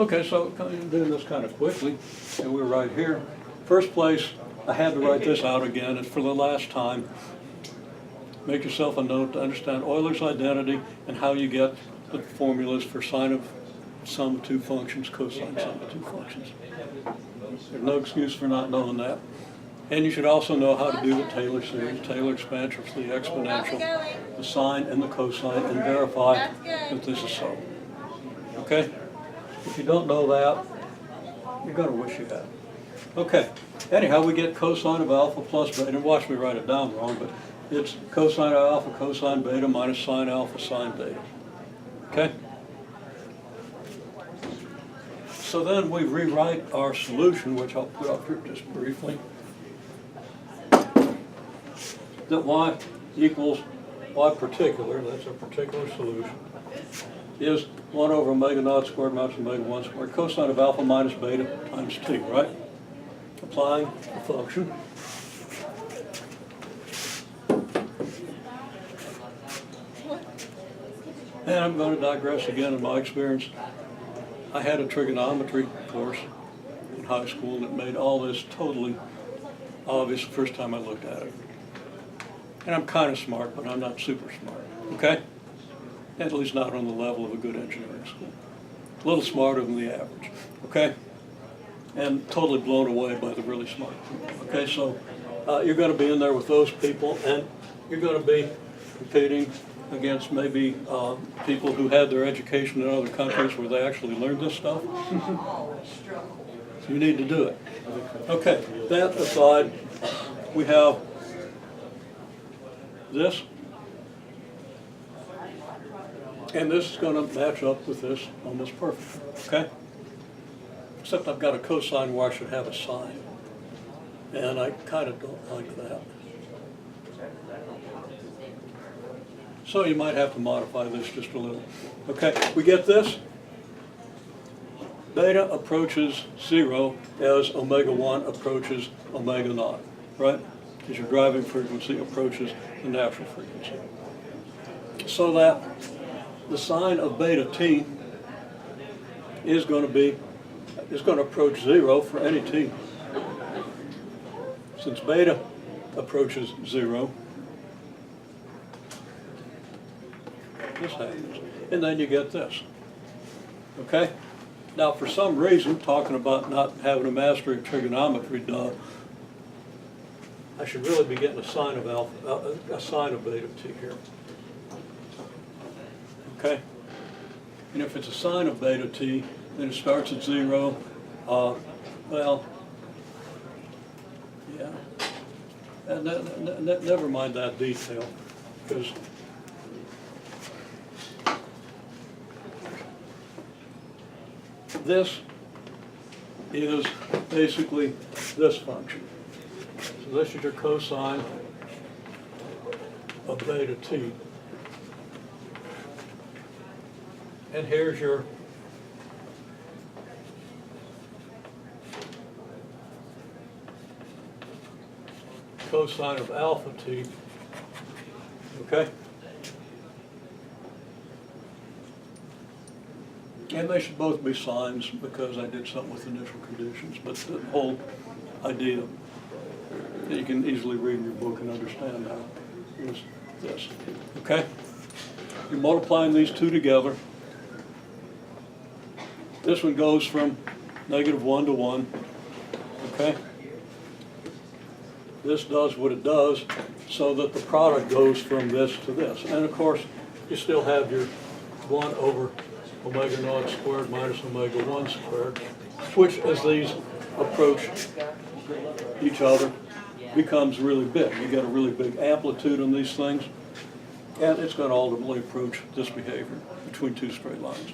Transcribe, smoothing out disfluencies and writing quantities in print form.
Okay, so doing this kind of quickly, and we're right here. First place, I had to write this out again. It's for the last time. Make yourself a note to understand Euler's identity and how you get the formulas for sine of sum of two functions, cosine sum of two functions. There's no excuse for not knowing that. And you should also know how to do the Taylor series, Taylor expansion for the exponential, the sine and the cosine, and verify that this is so. Okay? If you don't know that, you're going to wish you had. Okay. Anyhow, we get cosine of alpha plus beta. And watch me write it down wrong, but it's cosine of alpha cosine beta minus sine alpha sine beta. Okay? So then we rewrite our solution, which I'll put up here just briefly. That y equals y particular, that's a particular solution, is 1 over omega naught squared minus omega 1 squared, cosine of alpha minus beta times t, right? Applying the function. And I'm going to digress again in my experience. I had a trigonometry course in high school that made all this totally obvious the first time I looked at it. And I'm kind of smart, but I'm not super smart, okay? At least not on the level of a good engineering school. A little smarter than the average, okay? And totally blown away by the really smart people, okay? So you're going to be in there with those people, and you're going to be competing against maybe people who had their education in other countries where they actually learned this stuff. You need to do it. Okay, that aside, we have this, and this is going to match up with this almost perfect, okay? Except I've got a cosine where I should have a sine, and I kind of don't like that. So you might have to modify this just a little. Okay, we get this. Beta approaches 0 as omega 1 approaches omega naught, right? As your driving frequency approaches the natural frequency. So that the sine of beta t is going to approach 0 for any t. Since beta approaches 0, this happens. And then you get this. Okay? Now, for some reason, talking about not having a mastery of trigonometry, I should really be getting a sine of alpha, a sine of beta t here. Okay? And if it's a sine of beta t, then it starts at 0. Well, yeah. And never mind that detail, because this is basically this function. So this is your cosine of beta t. And here's your cosine of alpha t. Okay? And they should both be sines because I did something with initial conditions, but the whole idea that you can easily read in your book and understand now is this. Okay? You're multiplying these two together. This one goes from -1 to 1. Okay? This does what it does so that the product goes from this to this. And of course, you still have your 1 over omega naught squared minus omega 1 squared, which as these approach each other becomes really big. You get a really big amplitude on these things, and it's going to ultimately approach this behavior between two straight lines.